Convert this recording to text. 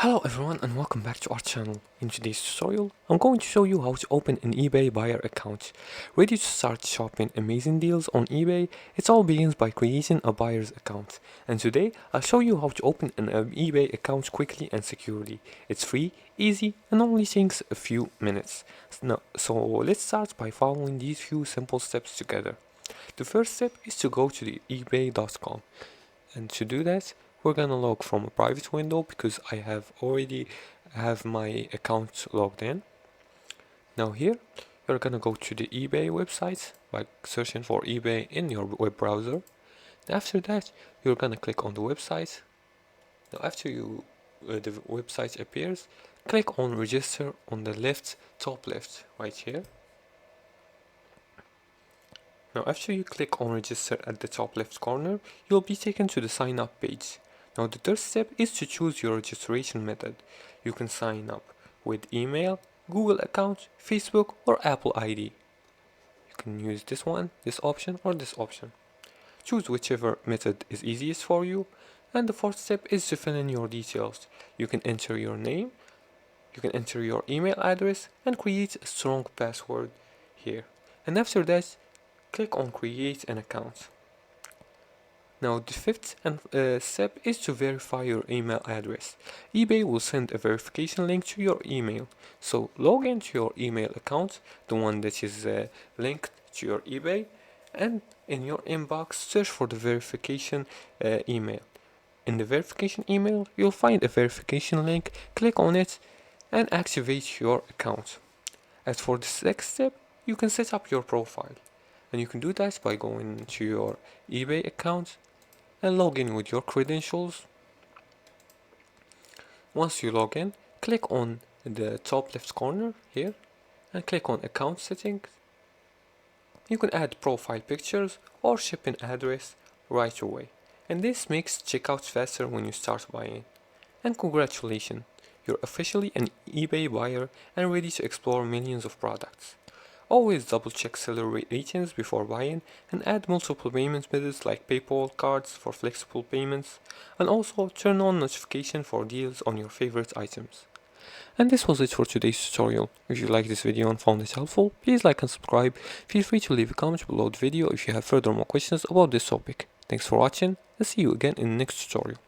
Hello everyone and welcome back to our channel. In today's tutorial, I'm going to show you how to open an eBay buyer account. Ready to start shopping amazing deals on eBay? It all begins by creating a buyer's account. And today, I'll show you how to open an eBay account quickly and securely. It's free, easy, and only takes a few minutes. So let's start by following these few simple steps together. The first step is to go to the ebay.com. And to do that, we're gonna log from a private window because I have already have my account logged in. Now here, you're gonna go to the eBay website by searching for eBay in your web browser. After that, you're gonna click on the website. Now after the website appears, click on register on the top left right here. Now after you click on register at the top left corner, you'll be taken to the sign up page. Now the third step is to choose your registration method. You can sign up with email, Google account, Facebook or Apple ID. You can use this one, this option or this option. Choose whichever method is easiest for you. And the fourth step is to fill in your details. You can enter your name, you can enter your email address and create a strong password here. And after that, click on create an account. Now the fifth step is to verify your email address. eBay will send a verification link to your email. So log into your email account, the one that is linked to your eBay, and in your inbox search for the verification email. In the verification email, you'll find a verification link, click on it and activate your account. As for the next step, you can set up your profile. And you can do that by going to your eBay account and log in with your credentials. Once you log in, click on the top left corner here and click on account settings. You can add profile pictures or shipping address right away. And this makes checkouts faster when you start buying. And congratulations, you're officially an eBay buyer and ready to explore millions of products. Always double check seller ratings before buying and add multiple payment methods like PayPal cards for flexible payments, and also turn on notification for deals on your favorite items. And this was it for today's tutorial. If you liked this video and found it helpful, please like and subscribe. Feel free to leave a comment below the video if you have further more questions about this topic. Thanks for watching and see you again in the next tutorial.